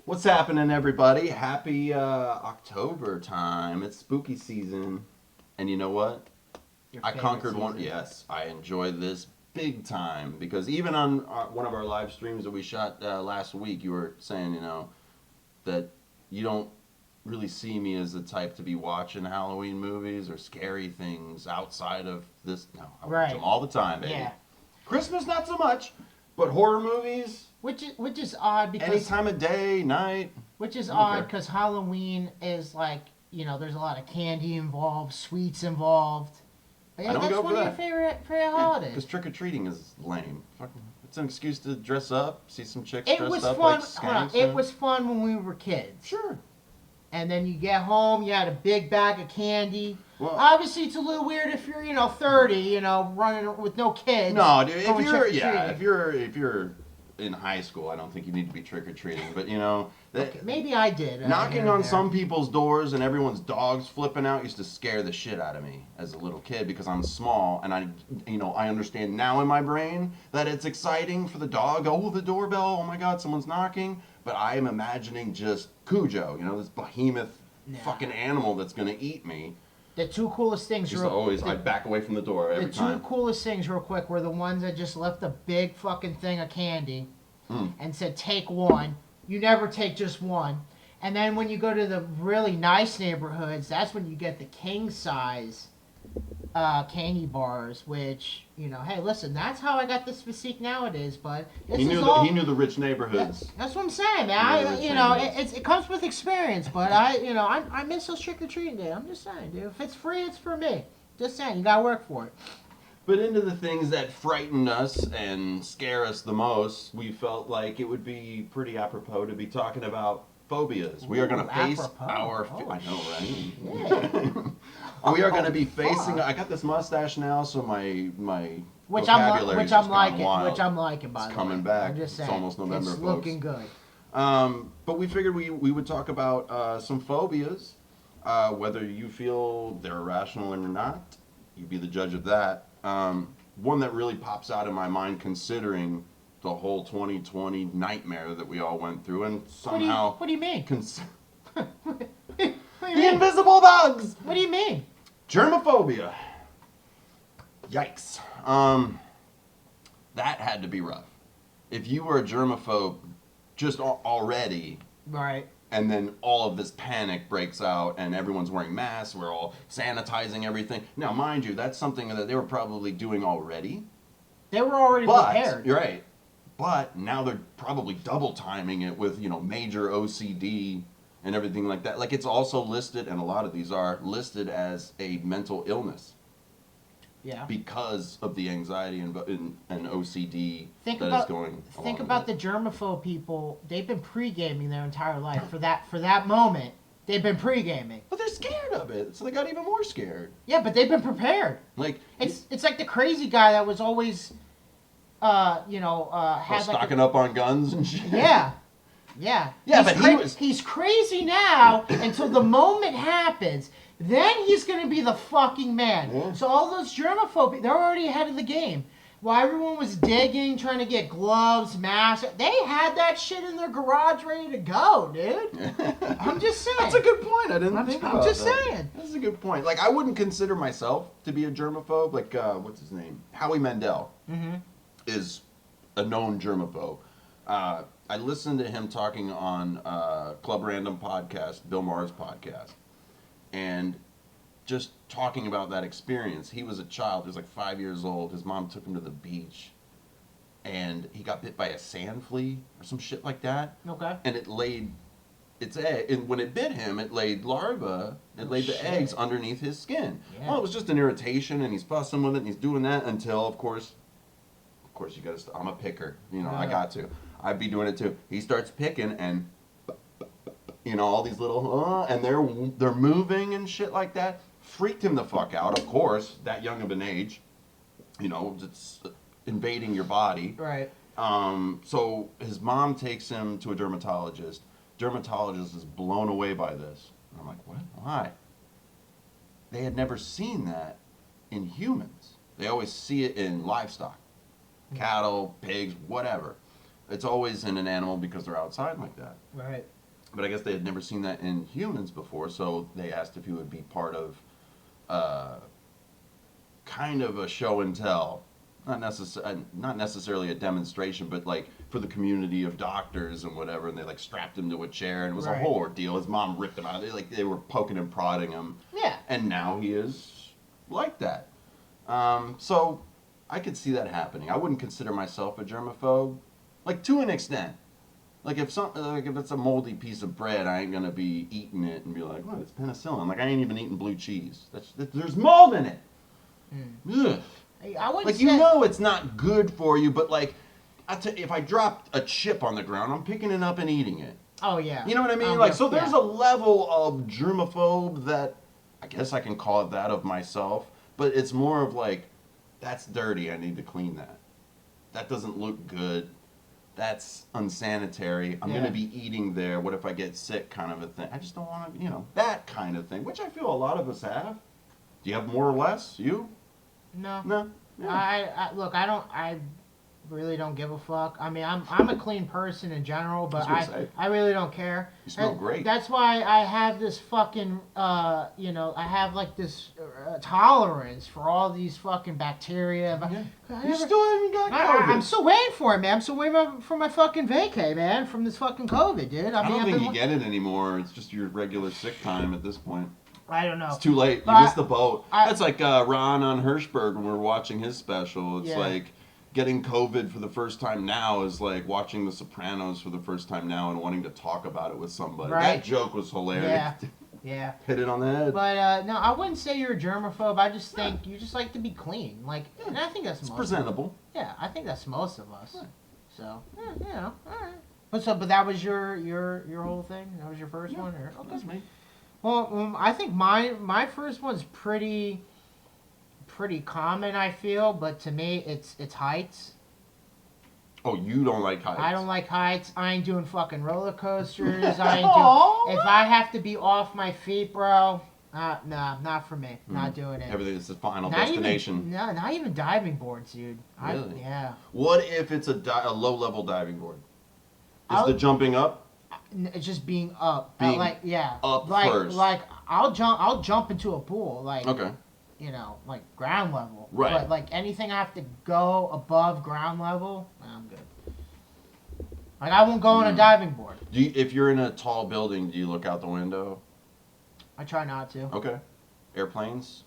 What's happening, everybody? Happy October time. It's spooky season. And you know what? Your I favorite conquered one. season. Yes, I enjoy this big time because even on one of our live streams that we shot last week, you were saying, that you don't really see me as the type to be watching Halloween movies or scary things outside of this. No, I watch them all the time, baby. Yeah. Christmas, not so much, but horror movies, Which is odd because any time of day, night. which is I don't odd care. because Halloween is like there's a lot of candy involved, sweets involved. But I don't that's go one for of your that. favorite holidays. Because trick or treating is lame. Fucking, it's an excuse to dress up, see some chicks It dressed was up fun. like Hold on. skanks. It was fun when we were kids. Sure. And then you get home, you had a big bag of candy. Well, Obviously, it's a little weird if you're 30, running with no kids. no, dude. If going you're trick-or-treating. if you're in high school, I don't think you need to be trick or treating. But Okay, maybe I did. knocking here on and there. some people's doors and everyone's dogs flipping out used to scare the shit out of me as a little kid because I'm small and I understand now in my brain that it's exciting for the dog. Oh, the doorbell! Oh my God, someone's knocking. But I am imagining just Cujo, this behemoth fucking animal that's gonna eat me. The two coolest things. I'd back away from the door every The two time. coolest things, real quick, were the ones that just left a big fucking thing of candy and said, take one. You never take just one. And then when you go to the really nice neighborhoods, that's when you get the king size candy bars, which, hey, listen, that's how I got this physique nowadays, bud. This He knew is he knew the rich neighborhoods. That's what I'm saying, man. Yeah, It comes with experience, but I miss those trick or treating days. I'm just saying, dude. If it's free, it's for me. Just saying, you gotta work for it. But into the things that frighten us and scare us the most, we felt like it would be pretty apropos to be talking about phobias. We are going to face apropos. our. Oh, I know, Yeah. right? We are going to be Fuck. facing. I got this mustache now, so my Which vocabulary I'm is just liking. going wild. Which I'm liking. By It's the coming way. back. I'm just It's saying. almost November, It's folks. looking good. But we figured we would talk about some phobias, whether you feel they're irrational or not. You be the judge of that. One that really pops out in my mind, considering the whole 2020 nightmare that we all went through, and somehow What do you mean? What do you the mean? invisible bugs. What do you mean? Germaphobia. Yikes. That had to be rough. If you were a germaphobe, just already. Right. And then all of this panic breaks out and everyone's wearing masks, we're all sanitizing everything. Now, mind you, that's something that they were probably doing already. They were already But, prepared. you're right. But now they're probably double timing it with, major OCD and everything like that. Like, it's also listed, and a lot of these are listed as a mental illness Yeah. because of the anxiety and OCD Think that about is going think along about with the germaphobe people. They've been pre-gaming their entire life for that moment. They've been pre-gaming. But they're scared of it, so they got even more scared. Yeah, but they've been prepared. Like, It's like the crazy guy that was always, had like stocking up on guns and shit. yeah. Yeah. Yeah, he's but he's crazy now until the moment happens. Then he's going to be the fucking man. Yeah. So all those germaphobic, they're already ahead of the game. While everyone was digging, trying to get gloves, masks, they had that shit in their garage ready to go, dude. I'm just saying. That's a good point. I didn't think about I'm just that. saying. That's a good point. Like, I wouldn't consider myself to be a germaphobe. Like, what's his name? Howie Mandel is a known germaphobe. I listened to him talking on Club Random podcast, Bill Maher's podcast, and just talking about that experience. He was a child. He was like 5 years old. His mom took him to the beach, and he got bit by a sand flea or some shit like that. Okay. And it laid its egg, and when it bit him, it laid larvae. It laid the shit. eggs underneath his skin. Yeah. Well, it was just an irritation, and he's fussing with it, and he's doing that until, of course, you gotta. I'm a picker. I got to. I'd be doing it too. He starts picking, and all these little, and they're moving and shit like that. Freaked him the fuck out. Of course, that young of an age, it's invading your body. Right. So his mom takes him to a dermatologist. Dermatologist is blown away by this. And I'm like, what? Why? They had never seen that in humans. They always see it in livestock. Cattle, pigs, whatever. It's always in an animal because they're outside like that. Right. But I guess they had never seen that in humans before, so they asked if he would be part of kind of a show and tell. Not necessarily a demonstration, but like for the community of doctors and whatever, and they like strapped him to a chair, and it was a whole ordeal. His mom ripped him out. They were poking and prodding him. Yeah. And now he is like that. So I could see that happening. I wouldn't consider myself a germaphobe, like to an extent. Like if it's a moldy piece of bread, I ain't gonna be eating it and be like, "What? It's penicillin." Like I ain't even eating blue cheese. There's mold in it. Ugh. I wouldn't Like, you know it's not good for you, but like, if I dropped a chip on the ground, I'm picking it up and eating it. Oh, yeah. You know what I mean? So there's a level of germaphobe that I guess I can call it that of myself, but it's more of like, that's dirty, I need to clean that. That doesn't look good. That's unsanitary. I'm going to be eating there. What if I get sick kind of a thing? I just don't want to, that kind of thing, which I feel a lot of us have. Do you have more or less? You? No. No? Yeah. I really don't give a fuck. I mean, I'm a clean person in general, but I really don't care. You smell great. That's why I have this fucking, I have like this tolerance for all these fucking bacteria. You still haven't got COVID. I'm still waiting for it, man. I'm still waiting for my fucking vacay, man, from this fucking COVID, dude. I don't think you get it anymore. It's just your regular sick time at this point. I don't know. It's too late. You missed the boat. That's like Ron on Hirschberg when we were watching his special. It's like getting COVID for the first time now is like watching The Sopranos for the first time now and wanting to talk about it with somebody. Right. That joke was hilarious. Yeah. Hit it on the head. But no, I wouldn't say you're a germaphobe. I just think you just like to be clean. Like, and I think that's it's presentable. Yeah, I think that's most of us. Yeah. So, all right. But that was your whole thing. That was your first one, or that's me. Well, I think my first one's pretty common, I feel, but to me it's heights. Oh, you don't like heights? I don't like heights. I ain't doing fucking roller coasters. If I have to be off my feet, bro, nah, not for me. Not doing it. Everything is the final destination. Not even diving boards, dude. Really? Yeah. What if it's a low-level diving board? Is the jumping up? It's just being up. Up first. Like I'll jump into a pool, like okay. Like ground level. Right. But like anything I have to go above ground level, I'm good. Like I won't go on a diving board. If you're in a tall building, do you look out the window? I try not to. Okay. Airplanes?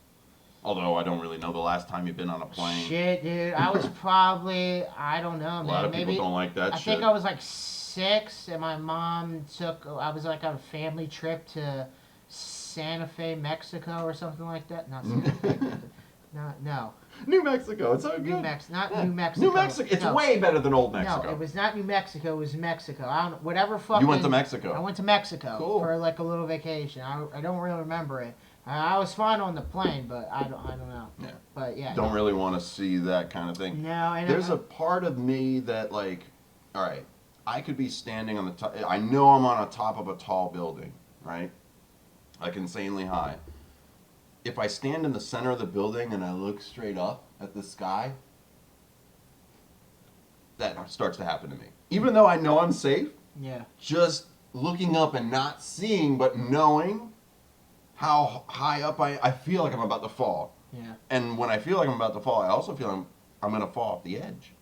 Although I don't really know the last time you've been on a plane. Shit, dude. I was probably, I don't know, man. A lot of people don't like that shit. I think I was like 6, and my mom I was like on a family trip to Santa Fe, Mexico, or something like that. Not Santa Fe. No. New Mexico. It's so good. New Mexico. New Mexico. It's way better than old Mexico. No, it was not New Mexico. It was Mexico. I don't. Whatever fucking. You went to Mexico. I went to Mexico for like a little vacation. I don't really remember it. I was fine on the plane, but I don't know. Yeah. But yeah. Don't really want to see that kind of thing. No. And there's a part of me that like, all right, I could be standing on the top. I know I'm on the top of a tall building, right? Like insanely high. If I stand in the center of the building and I look straight up at the sky, that starts to happen to me. Even though I know I'm safe, just looking up and not seeing, but knowing how high up I feel like I'm about to fall. Yeah. And when I feel like I'm about to fall, I also feel I'm going to fall off the edge.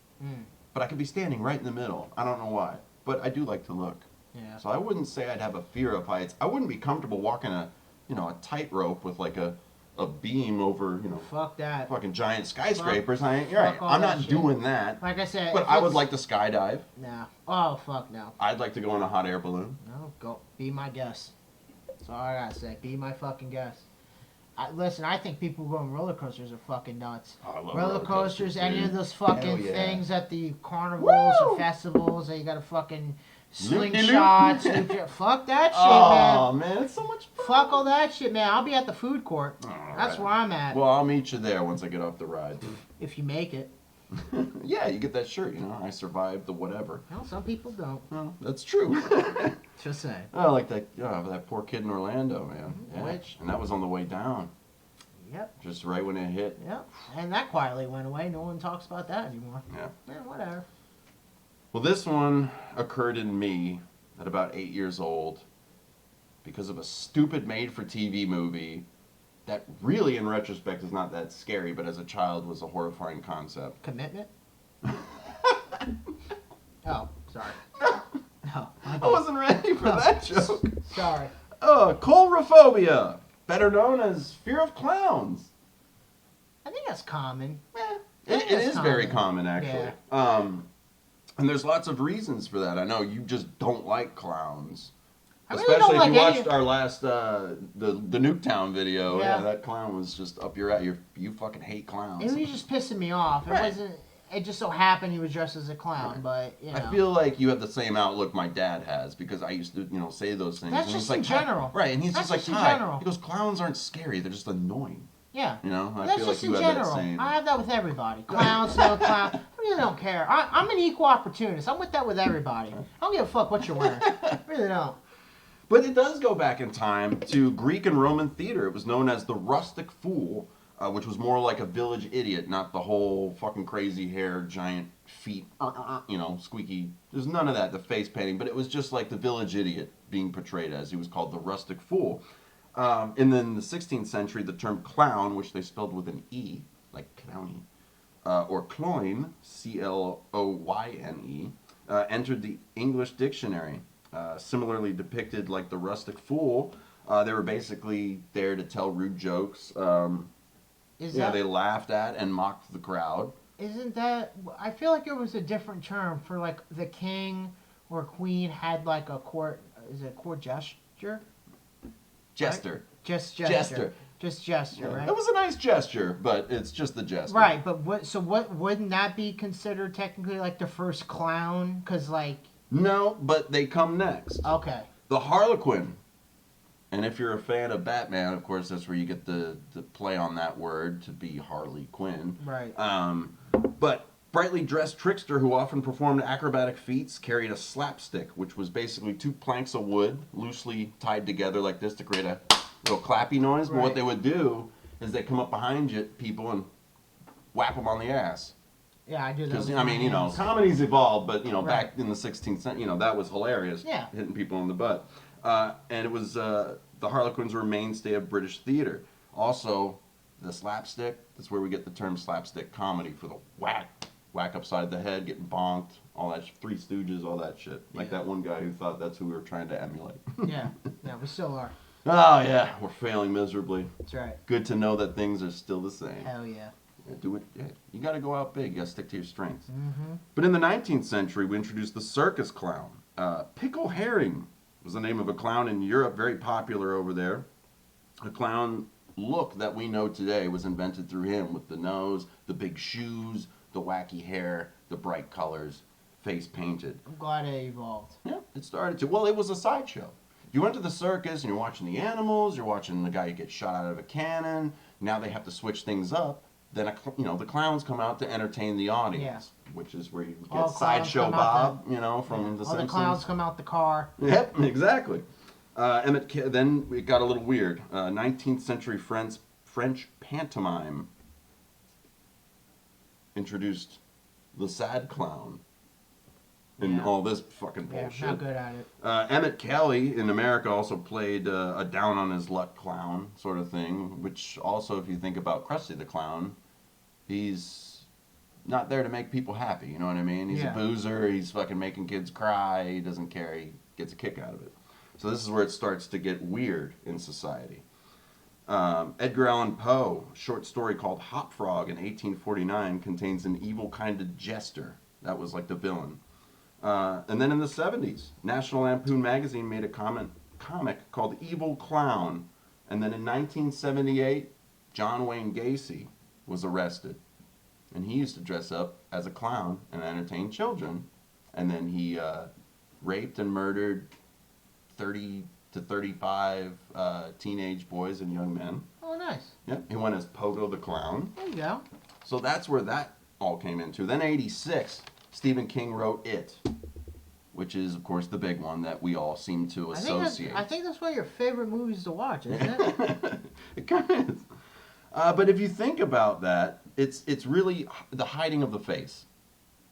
But I could be standing right in the middle. I don't know why. But I do like to look. Yeah. So I wouldn't say I'd have a fear of heights. I wouldn't be comfortable walking a tightrope with like a beam over, fuck that. Fucking giant skyscrapers. I'm not doing that. Like I said, but I would like to skydive. No. Oh fuck no. I'd like to go in a hot air balloon. No, go be my guest. That's all I gotta say. Be my fucking guest. Listen, I think people who go on roller coasters are fucking nuts. Oh, I love roller coasters, any of those fucking things at the carnivals or festivals that you gotta fucking slingshot. Fuck that shit, man. Oh man, it's so much fun. Fuck all that shit, man. I'll be at the food court. That's where I'm at. Well, I'll meet you there once I get off the ride. If you make it. Yeah, you get that shirt, I survived the whatever. Well, some people don't. Well, that's true. Just saying. I like that poor kid in Orlando, man. Yeah. Which? And that was on the way down. Yep. Just right when it hit. Yep. And that quietly went away. No one talks about that anymore. Yeah. Whatever. Well, this one occurred in me at about 8 years old. because of a stupid made-for-TV movie that really, in retrospect, is not that scary, but as a child was a horrifying concept. Commitment? Oh, sorry. No, I wasn't ready for that joke. Sorry. Colrophobia, better known as fear of clowns. I think that's common. It is common. very common, actually. Yeah. And there's lots of reasons for that. I know you just don't like clowns. I really Especially don't if like you any... watched our last the Nuketown video. Yeah. Yeah, that clown was just up your alley. You fucking hate clowns. It was just pissing me off. It Right. wasn't... It just so happened he was dressed as a clown, but, you know. I feel like you have the same outlook my dad has because I used to, say those things. That's and just he's like, in general. Right, and he's That's just like, just in Ty. general. He goes, clowns aren't scary. They're just annoying. Yeah. I That's feel like just you in have general. that same. I have that with everybody. Clowns, no clown. I really don't care. I'm an equal opportunist. I'm with that with everybody. I don't give a fuck what you're wearing. I really don't. But it does go back in time to Greek and Roman theater. It was known as the rustic fool, which was more like a village idiot, not the whole fucking crazy hair, giant feet, squeaky. There's none of that, the face painting, but it was just like the village idiot being portrayed as. He was called the rustic fool. And then in the 16th century, the term clown, which they spelled with an E, like clowny, or cloyne, C-L-O-Y-N-E, entered the English dictionary. Similarly depicted like the rustic fool, they were basically there to tell rude jokes. They laughed at and mocked the crowd. Isn't that... I feel like it was a different term for, like, the king or queen had, like, a court... Is it a court gesture? Jester. Right? Just gesture. Jester. Just gesture, right? It was a nice gesture, but it's just the gesture. Right, but what wouldn't that be considered technically like the first clown? Because, like... No, but they come next. Okay. The Harlequin. And if you're a fan of Batman, of course, that's where you get the play on that word to be Harley Quinn. Right. But brightly dressed trickster who often performed acrobatic feats carried a slapstick, which was basically two planks of wood loosely tied together like this to create a little clappy noise. But what they would do is they come up behind people and whap them on the ass. Yeah, I do that. Because, comedy's evolved, but, back in the 16th century, that was hilarious. Yeah. Hitting people in the butt. And it was, the Harlequins were a mainstay of British theater. Also, the slapstick, that's where we get the term slapstick comedy for the whack upside the head, getting bonked, all that, Three Stooges, all that shit. Like that one guy who thought that's who we were trying to emulate. Yeah, we still are. Oh, yeah, we're failing miserably. That's right. Good to know that things are still the same. Hell yeah. Do it. Yeah, you got to go out big. You got to stick to your strengths. Mm-hmm. But in the 19th century, we introduced the circus clown. Pickle Herring was the name of a clown in Europe, very popular over there. A clown look that we know today was invented through him, with the nose, the big shoes, the wacky hair, the bright colors, face painted. I'm glad it evolved. Yeah, it started to. Well, it was a sideshow. You went to the circus and you're watching the animals, you're watching the guy get shot out of a cannon. Now they have to switch things up. Then the clowns come out to entertain the audience, which is where you get Sideshow Bob, from The Simpsons. All the clowns come out the car. Yep, exactly. Then it got a little weird. 19th century French pantomime introduced the sad clown and all this fucking bullshit. Yeah, not good at it. Emmett Kelly in America also played a down on his luck clown sort of thing, which also, if you think about Krusty the Clown, he's not there to make people happy, you know what I mean? He's a boozer, he's fucking making kids cry, he doesn't care, he gets a kick out of it. So this is where it starts to get weird in society. Edgar Allan Poe, a short story called Hop Frog in 1849, contains an evil kind of jester. That was like the villain. And then in the 70s, National Lampoon magazine made a comic called Evil Clown. And then in 1978, John Wayne Gacy was arrested. And he used to dress up as a clown and entertain children. And then he raped and murdered 30 to 35 teenage boys and young men. Oh, nice. Yep, he went as Pogo the Clown. There you go. So that's where that all came into. Then 86, Stephen King wrote It, which is, of course, the big one that we all seem to associate. I think that's one of your favorite movies to watch, isn't it? It kind of is. But if you think about that, it's really the hiding of the face.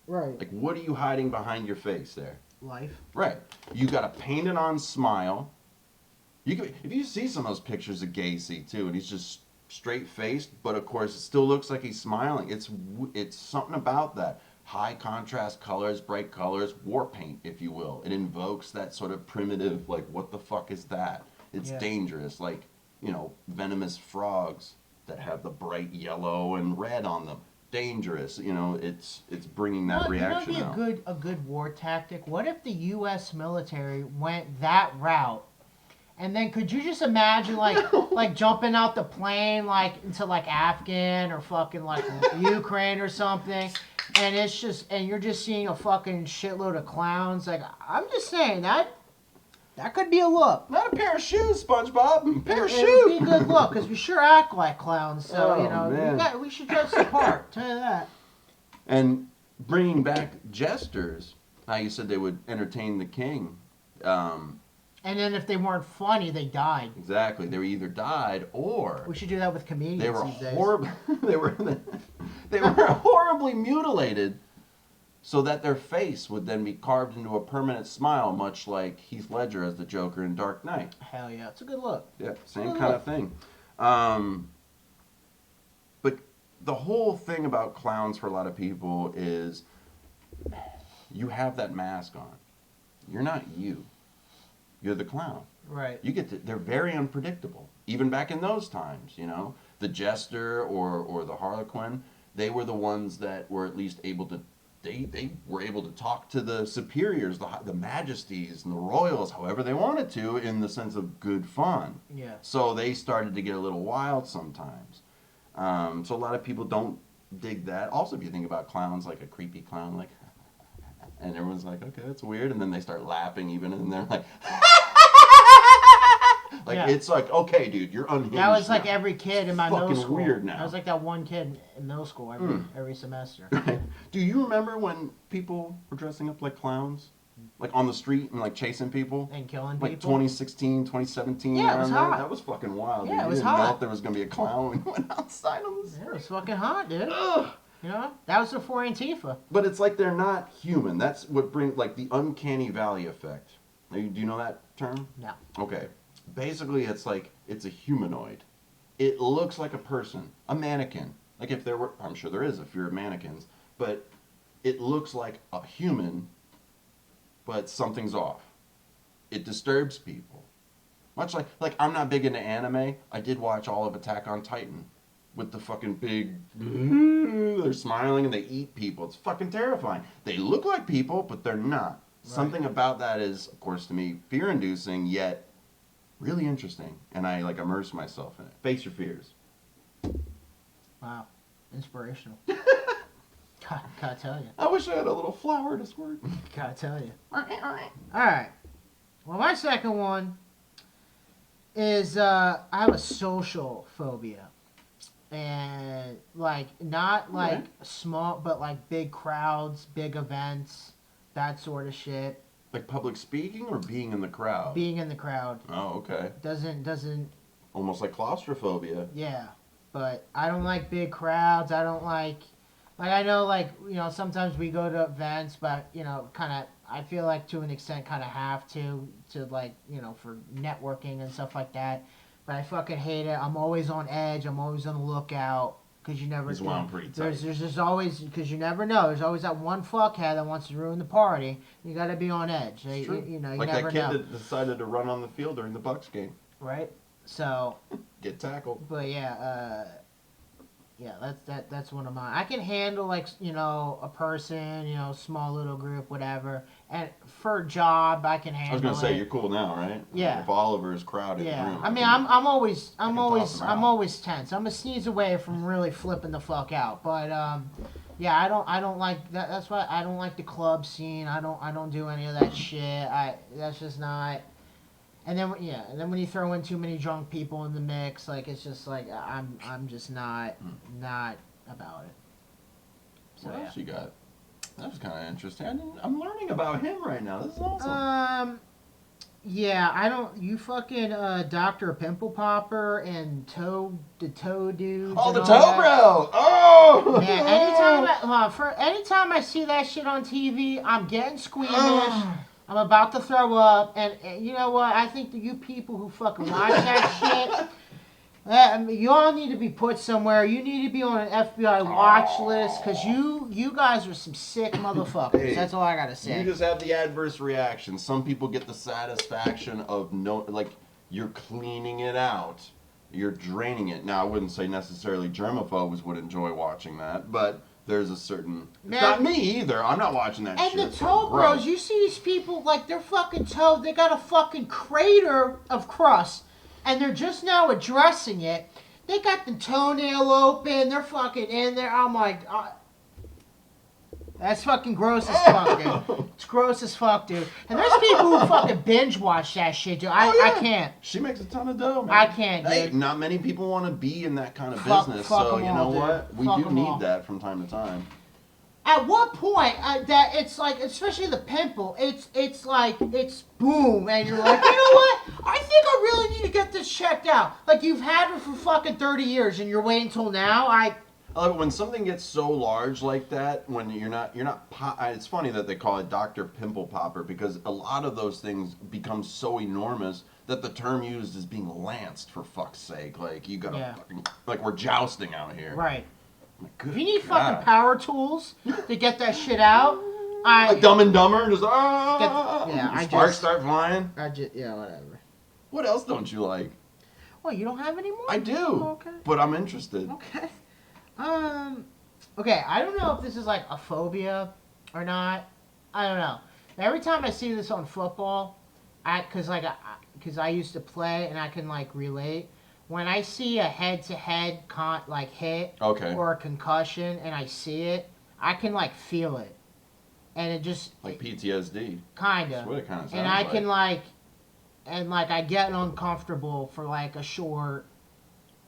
Right. Like, what are you hiding behind your face there? Life. Right. You got a painted-on smile, If you see some of those pictures of Gacy too, and he's just straight faced, but of course it still looks like he's smiling. It's something about that. High contrast colors, bright colors, war paint, if you will. It invokes that sort of primitive, like, what the fuck is that? It's dangerous, like, venomous frogs that have the bright yellow and red on them. Dangerous, it's bringing that reaction out. Be a good war tactic. What if the U.S. military went that route? And then could you just imagine like jumping out the plane like into like Afghan or fucking like Ukraine or something, and you're just seeing a fucking shitload of clowns. Like, I'm just saying that could be a look. Not a pair of shoes, SpongeBob. A pair of shoes. It would be a good look because we sure act like clowns. So man. we should dress the part. Tell you that. And bringing back jesters, how you said they would entertain the king. And then if they weren't funny, they died. Exactly. They either died or... We should do that with comedians they were these days. they were horribly mutilated so that their face would then be carved into a permanent smile, much like Heath Ledger as the Joker in Dark Knight. Hell yeah. It's a good look. Yeah, same kind of thing. But the whole thing about clowns for a lot of people is you have that mask on. You're not you. You're the clown. Right. They're very unpredictable. Even back in those times, the jester or the harlequin, they were the ones that were at least able to, they were able to talk to the superiors, the majesties and the royals, however they wanted to, in the sense of good fun. Yeah. So they started to get a little wild sometimes. So a lot of people don't dig that. Also, if you think about clowns, like a creepy clown, like, and everyone's like, okay, that's weird. And then they start laughing even, and they're like, It's like, okay, dude, you're unhinged. That was now. like every kid in my middle school. Weird now. I was like that one kid in middle school every semester. Do you remember when people were dressing up like clowns? Like on the street and like chasing people? And killing like people? 2016, 2017. Yeah, it was hot. That was fucking wild. Yeah, dude. it was You didn't hot. know if there was going to be a clown when we went outside on the street. Yeah, it was fucking hot, dude. Ugh. That was before Antifa. But it's like they're not human. That's what brings, like, the uncanny valley effect. Do you know that term? No. Okay. Basically, it's like, it's a humanoid. It looks like a person, a mannequin. Like if there were, I'm sure there is a fear of mannequins, but it looks like a human, but something's off. It disturbs people. Much like I'm not big into anime. I did watch all of Attack on Titan with the fucking big, they're smiling and they eat people. It's fucking terrifying. They look like people, but they're not. Right. Something about that is, of course, to me, fear-inducing, yet really interesting. And I immerse myself in it. Face your fears. Wow. Inspirational. Gotta tell you. I wish I had a little flower to squirt. Gotta tell you. Alright. Well, my second one is I have a social phobia. And not small, but like big crowds, big events, that sort of shit. Like public speaking or being in the crowd? Being in the crowd. Oh, okay. Doesn't. Almost like claustrophobia. Yeah, but I don't like big crowds. I don't like I know sometimes we go to events, but I feel like to an extent kind of have to for networking and stuff like that. But I fucking hate it. I'm always on edge. I'm always on the lookout because you never. He's wound pretty tight. There's just always, because you never know. There's always that one fuckhead that wants to ruin the party. You got to be on edge. It's true. You like never that kid know. that decided to run on the field during the Bucks game. Right. So. Get tackled. But yeah, that's one of mine. I can handle a person, small little group, whatever. And for a job, I can handle. I was gonna say you're cool now, right? Yeah. If Oliver's crowded. Yeah. Room, I mean, I'm always tense. I'm a sneeze away from really flipping the fuck out. But yeah, I don't like that. That's why I don't like the club scene. I don't do any of that shit. That's just not. And then when you throw in too many drunk people in the mix, it's just I'm just not about it. So, what else you got? That was kind of interesting. I'm learning about him right now. This is awesome. Yeah, I don't. You fucking Dr. Pimple Popper and the toe dude. Oh, the toe bro. Oh. Man, anytime I see that shit on TV, I'm getting squeamish. I'm about to throw up, and you know what? I think that you people who fucking watch that shit, you all need to be put somewhere. You need to be on an FBI watch list, because you guys are some sick motherfuckers. Hey, that's all I gotta say. You just have the adverse reaction. Some people get the satisfaction of you're cleaning it out. You're draining it. Now, I wouldn't say necessarily germaphobes would enjoy watching that, but there's a certain... It's not me either. I'm not watching that shit. And the toe bros, you see these people, like, their fucking toe, they got a fucking crater of crust, and they're just now addressing it. They got the toenail open, they're fucking in there. I'm like... that's fucking gross as fuck, dude. It's gross as fuck, dude. And there's people who fucking binge watch that shit, dude. I can't. She makes a ton of dough, man. I can't, dude. Hey, not many people want to be in that kind of business, so you know what? We do need that from time to time. At what point that it's like, especially the pimple, it's like, it's boom, and you're like, you know what? I think I really need to get this checked out. Like, you've had it for fucking 30 years, and you're waiting till now. When something gets so large like that, when you're not, it's funny that they call it Dr. Pimple Popper, because a lot of those things become so enormous that the term used is being lanced, for fuck's sake. Like, you gotta fucking, like, we're jousting out here. Right. Like, if you need fucking power tools to get that shit out, like Dumb and Dumber, just sparks start flying. Whatever. What else don't you like? Well, you don't have any more? I do. Okay. But I'm interested. Okay. Okay, I don't know if this is like a phobia or not. I don't know. Every time I see this on football, because I used to play and I can like relate. When I see a head-to-head hit or a concussion and I see it, I can like feel it, and it just like PTSD. Kinda. That's what it kind of sounds and I can I get uncomfortable for like a short,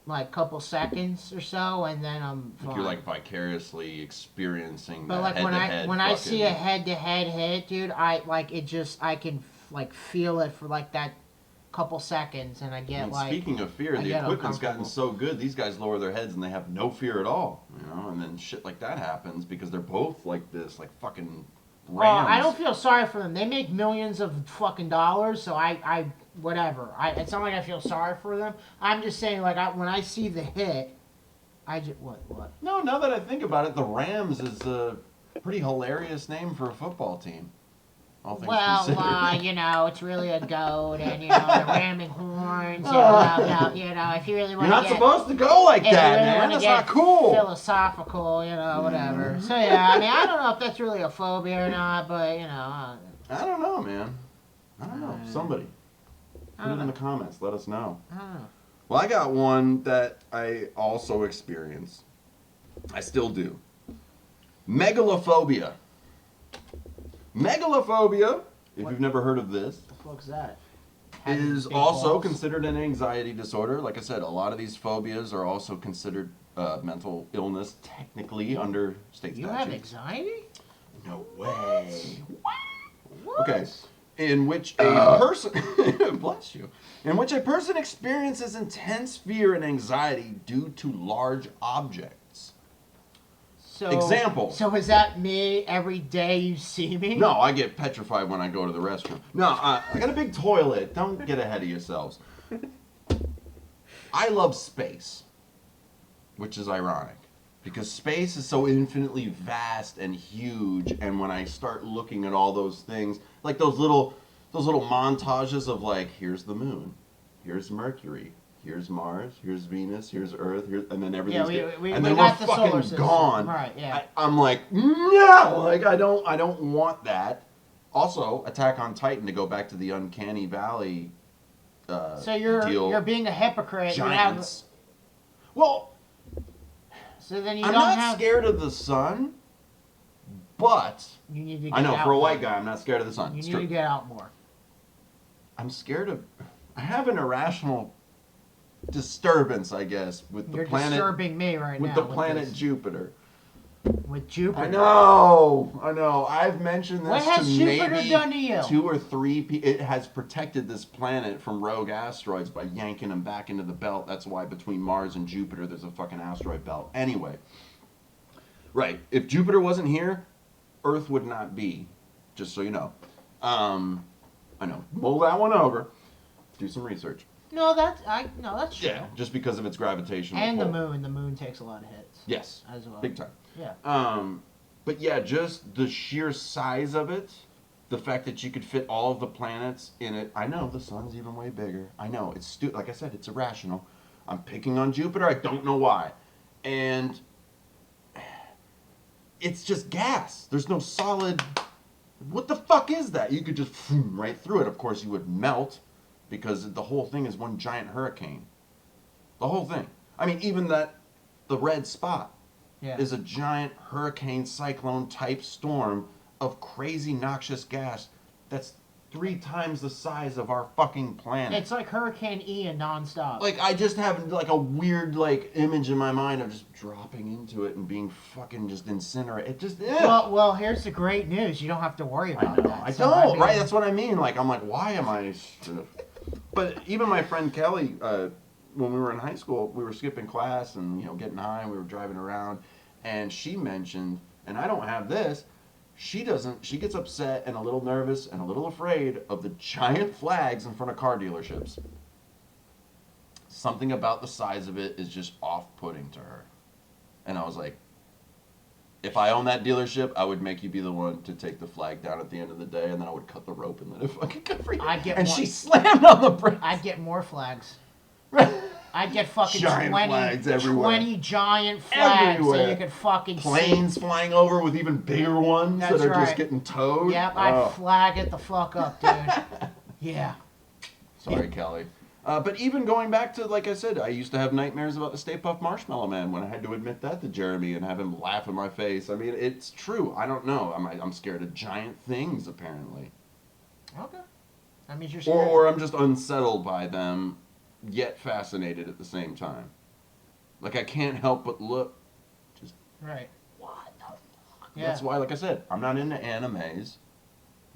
like couple seconds or so, and then I'm fine. Like you're like vicariously experiencing. But like when I see a head-to-head hit, dude, I can like feel it for like that couple seconds, and I get like. Speaking of fear, the equipment's gotten so good. These guys lower their heads and they have no fear at all, you know. And then shit like that happens because they're both like this, like fucking rams. Well, I don't feel sorry for them. They make millions of fucking dollars, so I whatever. It's not like I feel sorry for them. I'm just saying, like, when I see the hit, I just what? No, now that I think about it, the Rams is a pretty hilarious name for a football team. Well, you know, it's really a goat, and you know, the ramming horns. You know, if you really want to you're not supposed to go like that, man. That's not cool. Philosophical, you know, whatever. Mm-hmm. So yeah, I mean, I don't know if that's really a phobia or not, but you know. I don't know, man. I don't know. Somebody put it in the comments. Let us know. Well, I got one that I also experienced. I still do. Megalophobia. Megalophobia, if you've never heard of this, the fuck's that? Is also considered an anxiety disorder. Like I said, a lot of these phobias are also considered mental illness, technically, under state statute. You have anxiety? No way. What? Okay. In which a person, bless you, in which a person experiences intense fear and anxiety due to large objects. Example. So is that me every day you see me? No, I get petrified when I go to the restroom. No, I got a big toilet. Don't get ahead of yourselves. I love space, which is ironic, because space is so infinitely vast and huge, and when I start looking at all those things, like those little montages of like, here's the moon, here's Mercury, here's Mars, here's Venus, here's Earth, and then everything's and then we're fucking gone. Right, yeah. I'm like, no, like I don't want that. Also, Attack on Titan, to go back to the Uncanny Valley. So you're being a hypocrite. Giants. Well, so then I'm not scared of the sun, but you need to get I know out for a more. white guy, I'm not scared of the sun. You need to get out more. I'm scared of. I have an irrational disturbance, I guess, with the planet. You're disturbing me right now. With the planet Jupiter. With Jupiter. I know. I've mentioned this what has to Jupiter maybe done to you? 2 or 3 people. It has protected this planet from rogue asteroids by yanking them back into the belt. That's why between Mars and Jupiter there's a fucking asteroid belt. Anyway. Right. If Jupiter wasn't here, Earth would not be. Just so you know. I know. Mull that one over. Do some research. No, that's true. Yeah, just because of its gravitational And pull. the moon takes a lot of hits. Yes, as well. big time. Yeah. But yeah, just the sheer size of it, the fact that you could fit all of the planets in it. I know the sun's even way bigger. I know it's like I said, it's irrational. I'm picking on Jupiter. I don't know why, and it's just gas. There's no solid. What the fuck is that? You could just right through it. Of course, you would melt because the whole thing is one giant hurricane. The whole thing. I mean, even the red spot is a giant hurricane cyclone type storm of crazy noxious gas that's 3 times the size of our fucking planet. It's like Hurricane Ian nonstop. Like, I just have like a weird like image in my mind of just dropping into it and being fucking just incinerated. It just well, here's the great news. You don't have to worry about that. I don't. Right? That's what I mean. Like, I'm like, why am I? But even my friend Kelly, when we were in high school, we were skipping class and getting high. And we were driving around, and she mentioned, and I don't have this. She doesn't. She gets upset and a little nervous and a little afraid of the giant flags in front of car dealerships. Something about the size of it is just off-putting to her. And I was like, if I own that dealership, I would make you be the one to take the flag down at the end of the day, and then I would cut the rope and let it fucking go for you. She slammed on the brakes. I'd get more flags. I'd get fucking giant 20 flags everywhere. 20 giant flags Everywhere. so you could fucking planes see. Flying over with even bigger ones that are just getting towed. Yep, I'd flag it the fuck up, dude. Yeah. Sorry, Kelly. But even going back to, like I said, I used to have nightmares about the Stay Puft Marshmallow Man when I had to admit that to Jeremy and have him laugh in my face. I mean, it's true. I don't know. I'm scared of giant things, apparently. Okay. That means you're scared. Or I'm just unsettled by them, yet fascinated at the same time. Like, I can't help but look. Just, right. What the fuck? Yeah. That's why, like I said, I'm not into animes,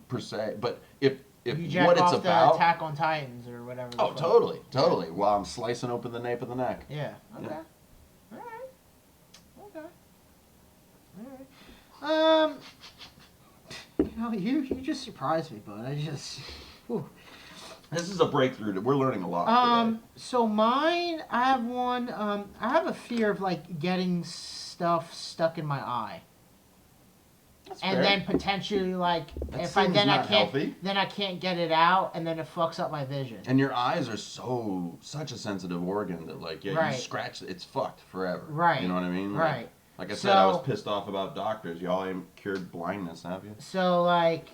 per se. But if you jack what off it's about, the Attack on Titans or whatever. Oh, totally. While I'm slicing open the nape of the neck. Yeah. Okay. Yeah. All right. You just surprised me, bud. I just. Whew. This is a breakthrough. We're learning a lot today. So mine, I have one. I have a fear of like getting stuff stuck in my eye. That's and fair. then potentially like That if I seems then I not can't healthy. then I can't get it out and then it fucks up my vision. And your eyes are such a sensitive organ that like you scratch it's fucked forever. Right. You know what I mean? Right. Like I said, I was pissed off about doctors. Y'all ain't cured blindness, have you? So like,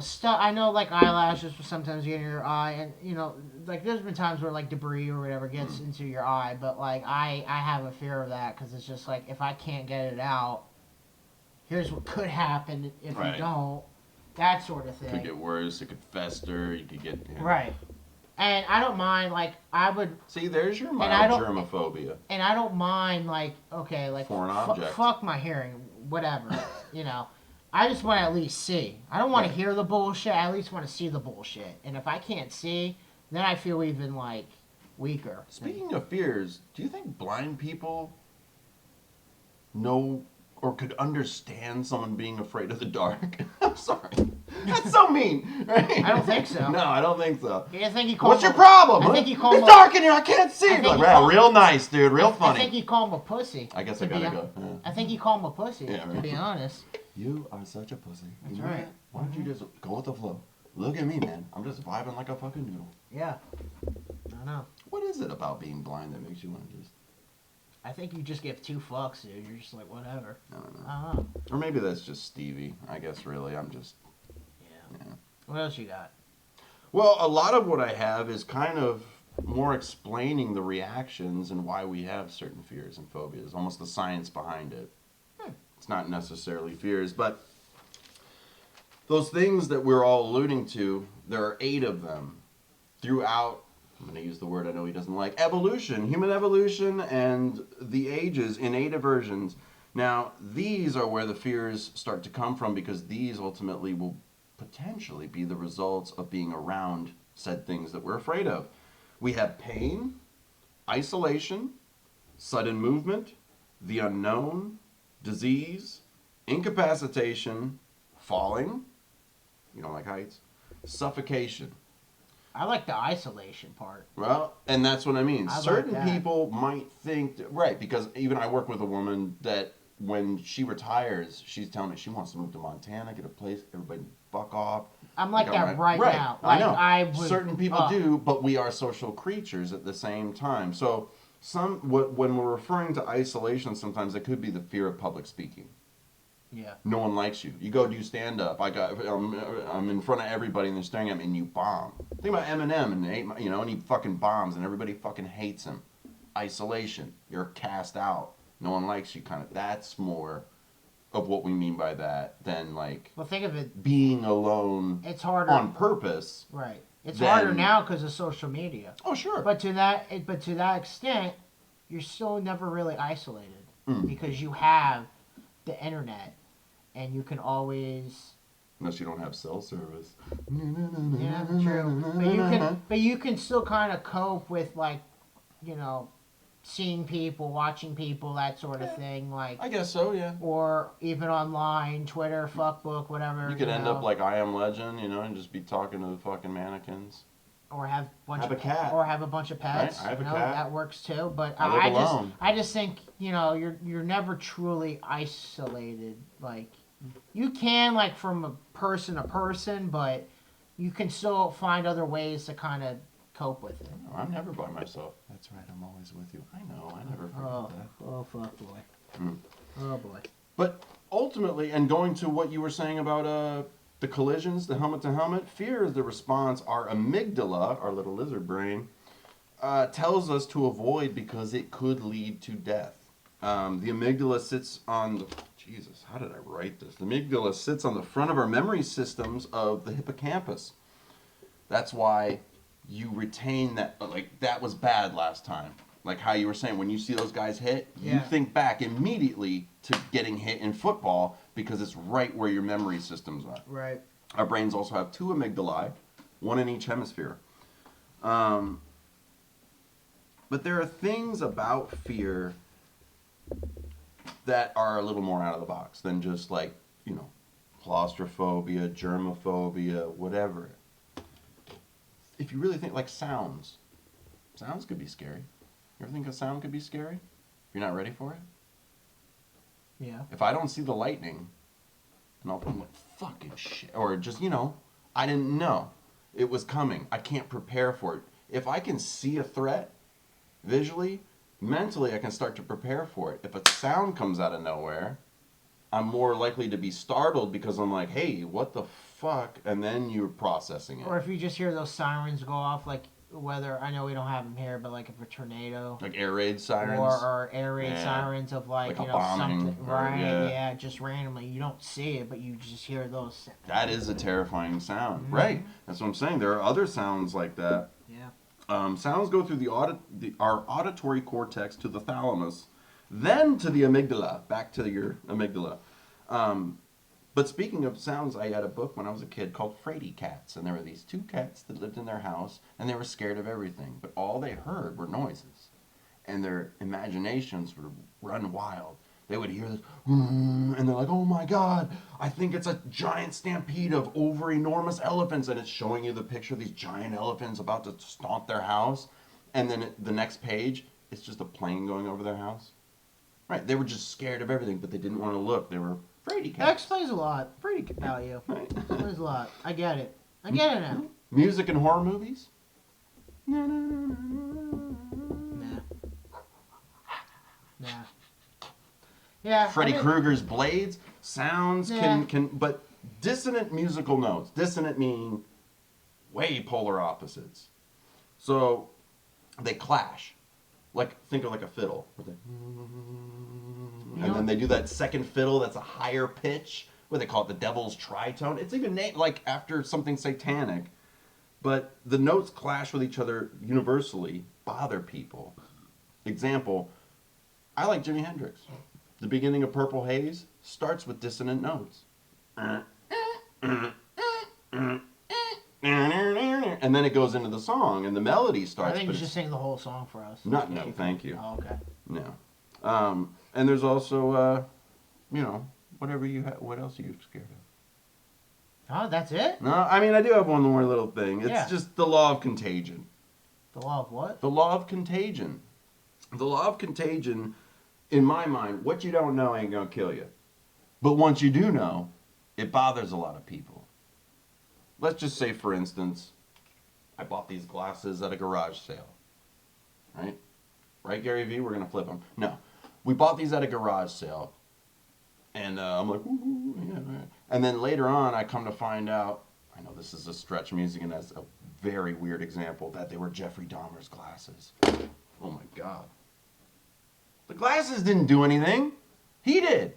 stuff. I know like eyelashes will sometimes get in your eye, and like there's been times where like debris or whatever gets into your eye, but like I have a fear of that because it's just like if I can't get it out, here's what could happen if you don't, that sort of thing. It could get worse. It could fester. You could get right. And I don't mind like I would see. There's your mild germaphobia. And I don't mind like foreign objects. Fuck my hearing, whatever. I just want to at least see. I don't want to hear the bullshit. I at least want to see the bullshit. And if I can't see, then I feel even like weaker. Speaking of fears, do you think blind people know or could understand someone being afraid of the dark? I'm sorry. That's so mean, right? I don't think so. No, I don't think so. I think he called What's your problem? I think he called it's dark in here. I can't see. Real nice, dude. Real funny. I think he called him a pussy. I guess I gotta go. Yeah. I think he called him a pussy, yeah, to be honest. You are such a pussy. That's right. Why don't you just go with the flow? Look at me, man. I'm just vibing like a fucking noodle. Yeah. I know. What is it about being blind that makes you want to just... I think you just give 2 fucks, dude. You're just like, whatever. I don't know. I don't know. Or maybe that's just Stevie. I guess, really. I'm just... Yeah. What else you got? Well, a lot of what I have is kind of more explaining the reactions and why we have certain fears and phobias. Almost the science behind it. It's not necessarily fears, but those things that we're all alluding to, there are 8 of them throughout, I'm going to use the word I know he doesn't like, evolution, human evolution, and the ages, innate aversions. Now, these are where the fears start to come from because these ultimately will potentially be the results of being around said things that we're afraid of. We have pain, isolation, sudden movement, the unknown, disease, incapacitation, falling. You don't like heights. Suffocation. I like the isolation part. Well, and that's what I mean. I like Certain that. people might think, right, because even I work with a woman that when she retires, she's telling me she wants to move to Montana, get a place, everybody fuck off. I'm like that right now. I know. I would, Certain people do, but we are social creatures at the same time. So when we're referring to isolation, sometimes it could be the fear of public speaking. Yeah. No one likes you. You go do stand up. I'm in front of everybody and they're staring at me and you bomb. Think about Eminem and he fucking bombs and everybody fucking hates him. Isolation. You're cast out. No one likes you. Kind of. That's more of what we mean by that than like. Well, think of it. Being alone. It's harder on purpose. Right. It's harder now because of social media. Oh sure. But to that extent, you're still never really isolated because you have the internet. And you can always. Unless you don't have cell service. Yeah, true. But you can still kind of cope with seeing people, watching people, that sort of thing. Like. I guess so, yeah. Or even online, Twitter, fuckbook, whatever. You could end up like I Am Legend, and just be talking to the fucking mannequins. Or have a cat. Or have a bunch of pets. Right? I have a cat. That works too. But I just think you're never truly isolated. Like. You can, from a person to person, but you can still find other ways to kind of cope with it. No, I'm never by myself. That's right, I'm always with you. I know, I never forget that. Oh, fuck, boy. Oh, boy. But ultimately, and going to what you were saying about the collisions, the helmet-to-helmet, fear is the response our amygdala, our little lizard brain, tells us to avoid because it could lead to death. The amygdala sits on the... Jesus, how did I write this? The amygdala sits on the front of our memory systems of the hippocampus. That's why you retain that, that was bad last time. Like how you were saying, when you see those guys hit, you think back immediately to getting hit in football because it's right where your memory systems are. Right. Our brains also have 2 amygdalae, one in each hemisphere. But there are things about fear that are a little more out of the box than just claustrophobia, germaphobia, whatever. If you really think sounds could be scary. You ever think a sound could be scary? If you're not ready for it? Yeah. If I don't see the lightning, and I'm like, fucking shit. Or just, I didn't know it was coming. I can't prepare for it. If I can see a threat visually, mentally I can start to prepare for it. If a sound comes out of nowhere, I'm more likely to be startled because I'm like, hey, what the fuck? And then you're processing it. Or if you just hear those sirens go off, whether, I know we don't have them here, but if a tornado. Like air raid sirens? Or air raid sirens of a bombing, something. Right, yeah, just randomly. You don't see it, but you just hear those. That is a terrifying sound. Right. That's what I'm saying. There are other sounds like that. Yeah. Sounds go through our auditory cortex to the thalamus, then to the amygdala, back to your amygdala. But speaking of sounds, I had a book when I was a kid called Fraidy Cats, and there were these 2 cats that lived in their house, and they were scared of everything, but all they heard were noises, and their imaginations would run wild. They would hear this, and they're like, oh my God, I think it's a giant stampede of over-enormous elephants, and it's showing you the picture of these giant elephants about to stomp their house, and then the next page, it's just a plane going over their house. Right, they were just scared of everything, but they didn't want to look. They were Fraidy cats. That explains a lot. Fraidy cat. About you. Right. Explains a lot. I get it. I get it now. Music and horror movies? Nah. Yeah. Freddy Krueger's blades, sounds can but dissonant musical notes. Dissonant meaning way polar opposites. So they clash. Think of a fiddle. And then they do that second fiddle that's a higher pitch, where they call it the devil's tritone. It's even named after something satanic. But the notes clash with each other universally, bother people. Example, I like Jimi Hendrix. The beginning of Purple Haze starts with dissonant notes. And then it goes into the song, and the melody starts. I think you should sing the whole song for us. No, thank you. Oh, okay. No. And there's also, whatever you what else are you scared of? Oh, that's it? No, I mean, I do have one more little thing. It's Yeah. just the law of contagion. The law of what? The law of contagion. The law of contagion, in my mind, what you don't know ain't gonna kill you. But once you do know, it bothers a lot of people. Let's just say, for instance, I bought these glasses at a garage sale. Right? Right, Gary V? We're gonna flip them. No. We bought these at a garage sale. And I'm like, ooh, yeah, right. And then later on, I come to find out, I know this is a stretch music and that's a very weird example, that they were Jeffrey Dahmer's glasses. Oh my God. The glasses didn't do anything. He did.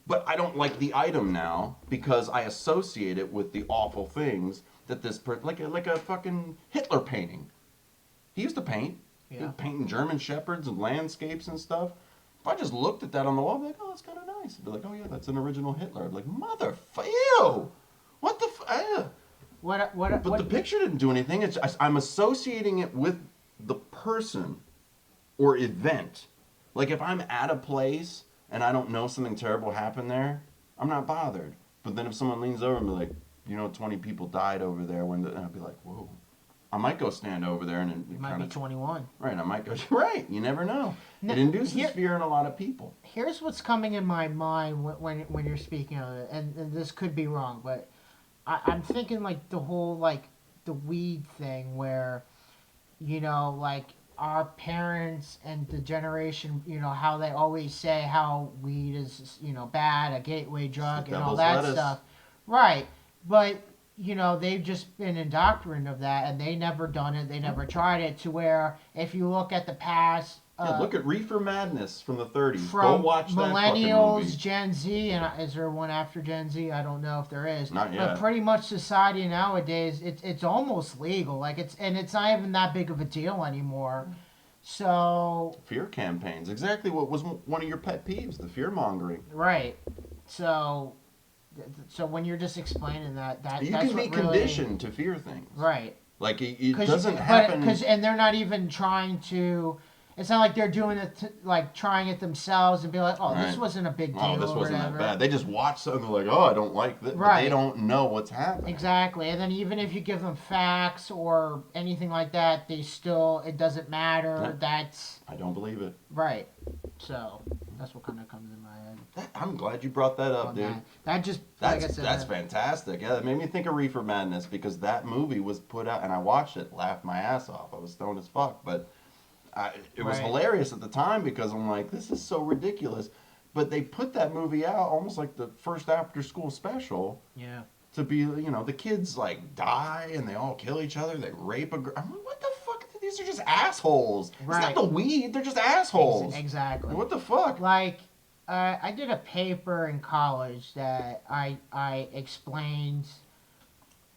But I don't like the item now because I associate it with the awful things that this person, like a fucking Hitler painting. He used to paint. Yeah. He was painting German shepherds and landscapes and stuff. If I just looked at that on the wall, I'd be like, oh, that's kind of nice. I'd be like, oh yeah, that's an original Hitler. I'd be like, ew! What the But the picture didn't do anything. I'm associating it with the person or event. Like if I'm at a place and I don't know something terrible happened there, I'm not bothered. But then if someone leans over and be like, 20 people died over there, and I'd be like, whoa. I might go stand over there and it might be 21. Right, I might go. Right, you never know. It induces fear in a lot of people. Here's what's coming in my mind when you're speaking of it, and this could be wrong, but I'm thinking like the whole like the weed thing where, like our parents and the generation, how they always say how weed is, bad, a gateway drug, and all that stuff. Right, but they've just been indoctrinated of that, and they never done it. They never tried it. To where, if you look at the past, look at Reefer Madness from the 30s. From Go watch that millennials, fucking movie. Gen Z, and is there one after Gen Z? I don't know if there is. Not yet. But pretty much society nowadays, it's almost legal. Like it's not even that big of a deal anymore. So fear campaigns, exactly what was one of your pet peeves, the fear mongering. Right. So when you're just explaining that you that's can be conditioned to fear things. Right. Like it doesn't happen. And they're not even trying to. It's not like they're doing it like trying it themselves and be like, oh, this wasn't a big deal. Oh, this or wasn't whatever. that bad. They just watch something like, oh, I don't like this. Right. But they don't know what's happening. Exactly. And then even if you give them facts or anything like that, it doesn't matter. Yeah. I don't believe it. Right. So that's what kind of comes in my head. I'm glad you brought that up, dude. That's fantastic. Yeah, that made me think of Reefer Madness because that movie was put out and I watched it, laughed my ass off. I was stoned as fuck, but it was hilarious at the time because I'm like, this is so ridiculous. But they put that movie out almost like the first after school special. Yeah. To be, the kids like die and they all kill each other. They rape a girl. I'm like, what the fuck? These are just assholes. Right. It's not the weed. They're just assholes. Exactly. What the fuck? Like, I did a paper in college that I explained,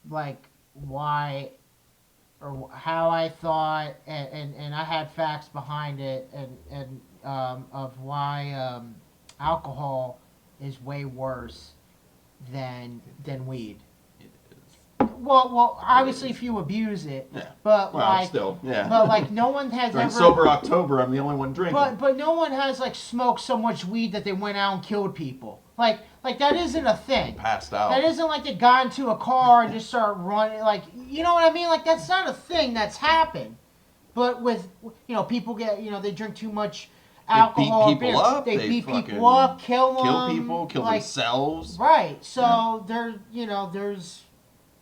like, why or how I thought, and I had facts behind it, and of why alcohol is way worse than weed. Well, obviously if you abuse it, yeah. But like no one has During ever sober October, I'm the only one drinking. But no one has like smoked so much weed that they went out and killed people. Like that isn't a thing. Passed out. That isn't like they got into a car and just started running. Like, you know what I mean? Like that's not a thing that's happened. But with people get they drink too much alcohol. They beat people up. They beat people up, kill people, kill themselves. Right. So there's.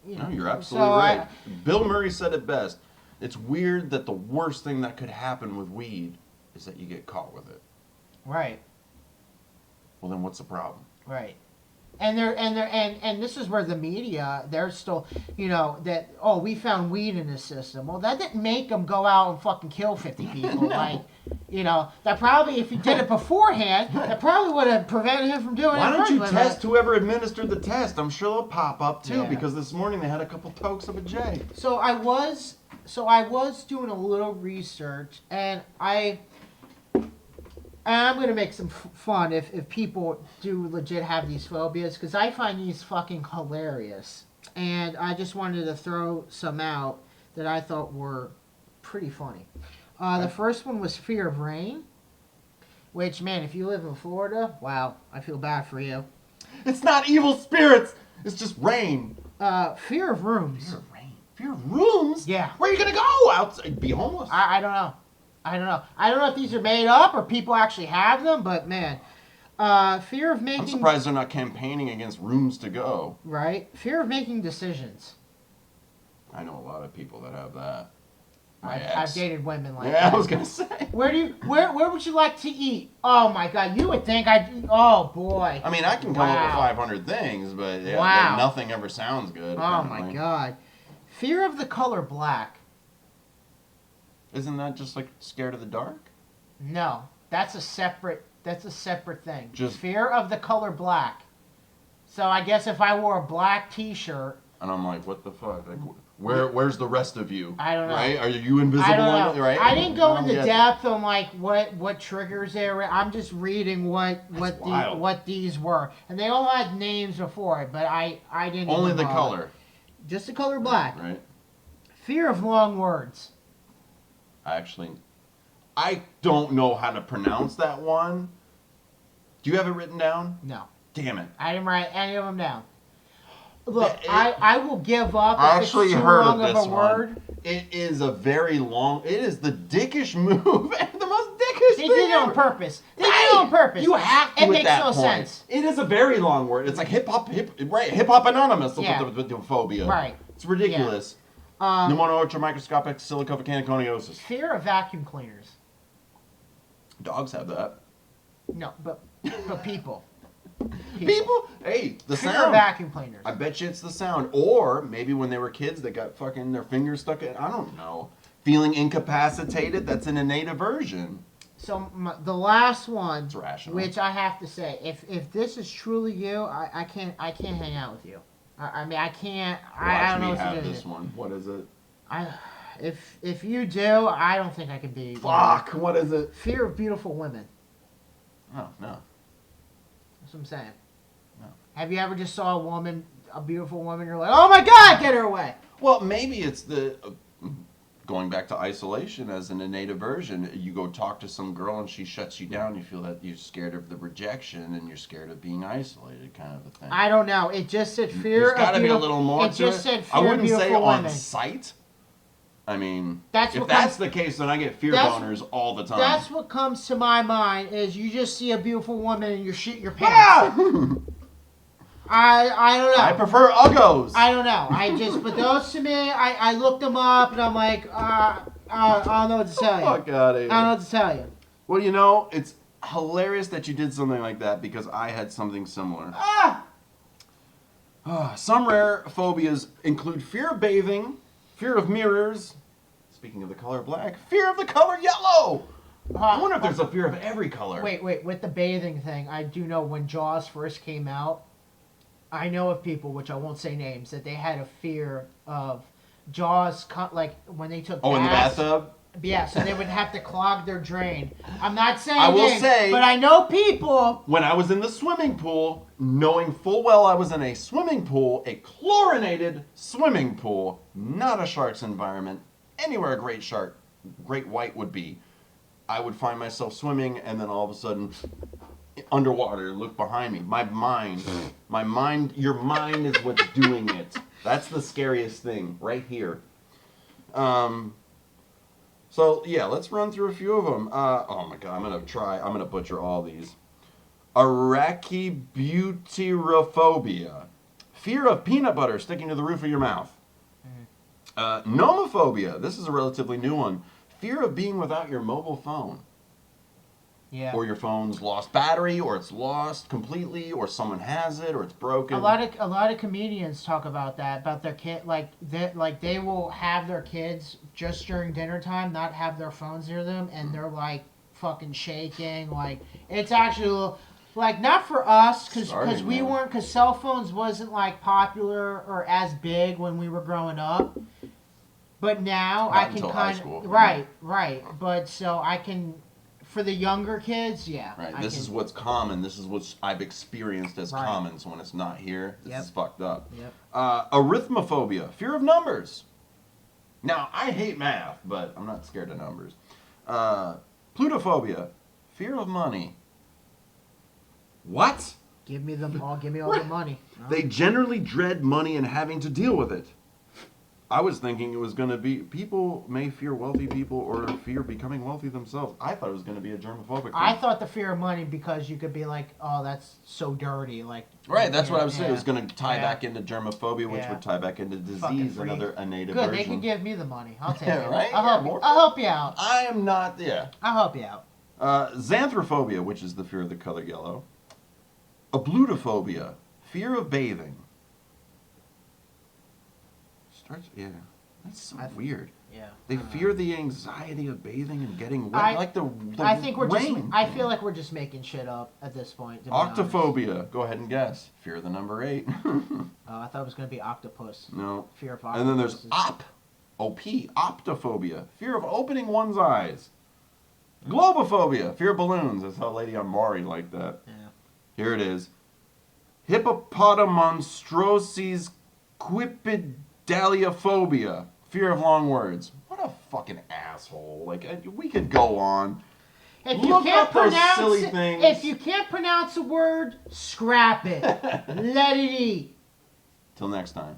No, you're absolutely right. Bill Murray said it best. It's weird that the worst thing that could happen with weed is that you get caught with it. Right. Well, then what's the problem? Right. And this is where the media, they're still, that, oh, we found weed in the system. Well, that didn't make them go out and fucking kill 50 people. No. Like, that probably, if he did it beforehand, that probably would have prevented him from doing it. Why don't you test whoever administered the test? I'm sure they'll pop up too, because this morning they had a couple tokes of a J. So I was doing a little research, and I'm going to make some fun if people do legit have these phobias, because I find these fucking hilarious. And I just wanted to throw some out that I thought were pretty funny. The first one was fear of rain, which, man, if you live in Florida, wow, I feel bad for you. It's not evil spirits! It's just rain. Fear of rooms. Fear of rain. Fear of rooms? Yeah. Where are you going to go? Outside? Be homeless? I don't know. I don't know. I don't know if these are made up or people actually have them, but man. Fear of making... I'm surprised they're not campaigning against rooms to go. Right? Fear of making decisions. I know a lot of people that have that. I've dated women like that. Yeah, I was going to say. Where would you like to eat? Oh my god, you would think I'd... Oh boy. I mean, I can come up with 500 things, but yeah, nothing ever sounds good. Oh my god. Fear of the color black. Isn't that just like scared of the dark? No, that's a separate thing. Just fear of the color black. So I guess if I wore a black T-shirt, and I'm like, what the fuck? Like, where's the rest of you? I don't know. Right? Are you invisible? I don't know. Right? I didn't go into depth on like what triggers they were. I'm just reading what these were, and they all had names before it, but I didn't. Only the color. Just the color black. Right. Fear of long words. I don't know how to pronounce that one. Do you have it written down? No. Damn it. I didn't write any of them down. Look, I will give up I if actually it's too heard long of this a word. It is a very long... It is the dickish move and the most dickish They thing did it on ever. purpose. They did it on purpose. You have to It at makes that no point. sense. It is a very long word. It's like hip-hop anonymous with the phobia. Right. It's ridiculous. Pneumonia microscopic silicovolcaniconiosis. Fear of vacuum cleaners. Dogs have that. No, but people. People? Hey, the Fear sound. of vacuum cleaners. I bet you it's the sound. Or maybe when they were kids, they got fucking their fingers stuck in. I don't know. Feeling incapacitated. That's an innate aversion. So the last one, It's rational. which I have to say, if this is truly you, I can't hang out with you. I mean, I can't. I don't know what to do. Watch me have this one. What is it? If you do, I don't think I can be. Fuck. What is it? Fear of beautiful women. Oh no. That's what I'm saying. No. Have you ever just saw a beautiful woman, you're like, oh my god, get her away? Well, maybe it's the going back to isolation as an innate aversion. You go talk to some girl and she shuts you down. You feel that you're scared of the rejection and you're scared of being isolated, kind of a thing. I don't know. It just said fear. There's got to be a little more. It just said fear I wouldn't of beautiful say women. on sight. I mean, if that's the case, then I get fear boners all the time. That's what comes to my mind is you just see a beautiful woman and you shit your pants. I don't know. I prefer uggos. I don't know. But those to me, I looked them up and I'm like, I don't know what to tell you. Fuck out of here. I don't know what to tell you. Well, you know, it's hilarious that you did something like that because I had something similar. Some rare phobias include fear of bathing, fear of mirrors, speaking of the color black, fear of the color yellow. I wonder if there's a fear of every color. Wait, with the bathing thing, I do know when Jaws first came out, I know of people, which I won't say names, that they had a fear of Jaws, like when they took in the bathtub? Yeah, so they would have to clog their drain. I'm not saying I will names, say, but I know people. When I was in the swimming pool, knowing full well I was in a swimming pool, a chlorinated swimming pool, not a shark's environment, anywhere a great white would be, I would find myself swimming and then all of a sudden underwater, look behind me. Your mind is what's doing it. That's the scariest thing right here. So yeah, let's run through a few of them. Oh my god, I'm gonna butcher all these. Arachibutyrophobia, fear of peanut butter sticking to the roof of your mouth. Nomophobia, this is a relatively new one. Fear of being without your mobile phone. Yeah. Or your phone's lost battery, or it's lost completely, or someone has it, or it's broken. A lot of comedians talk about that, about their kid, they will have their kids just during dinner time, not have their phones near them, and they're like fucking shaking. Like it's actually like not for us because cell phones wasn't like popular or as big when we were growing up. But now I can kind of right. But so I can. For the younger kids, yeah. Right. This is what's common. This is what I've experienced as common. So when it's not here, this is fucked up. Yep. Arithmophobia, fear of numbers. Now, I hate math, but I'm not scared of numbers. Plutophobia, fear of money. What? Give me all the money. No. They generally dread money and having to deal with it. I was thinking it was going to be people may fear wealthy people or fear becoming wealthy themselves. I thought it was going to be a germophobic thing. I thought the fear of money because you could be like, oh, that's so dirty. Like, right, that's what I was saying. It was going to tie back into germophobia, which Yeah. would tie back into Fucking disease, freak. another innate Good, aversion. they can give me the money. I'll take Yeah, it. right? I'll help you out. I am not, yeah. I'll help you out. Xanthrophobia, which is the fear of the color yellow. Ablutophobia, fear of bathing. Yeah, that's so weird. Yeah. They fear the anxiety of bathing and getting wet, I like the I think we're rain. just. I feel like we're just making shit up at this point. To be honest. Octophobia. Go ahead and guess. Fear of the number 8. Oh, I thought it was gonna be octopus. No. Fear of octopus. And then there's optophobia, fear of opening one's eyes. Globophobia, fear of balloons. I saw a lady on Maury like that. Yeah. Here it is. Hippopotamonstrosis quipidaliophobia, fear of long words. What a fucking asshole. Like, we could go on. If you Look can't up those pronounce silly it, things. if you can't pronounce a word, scrap it. Let it eat. Till next time.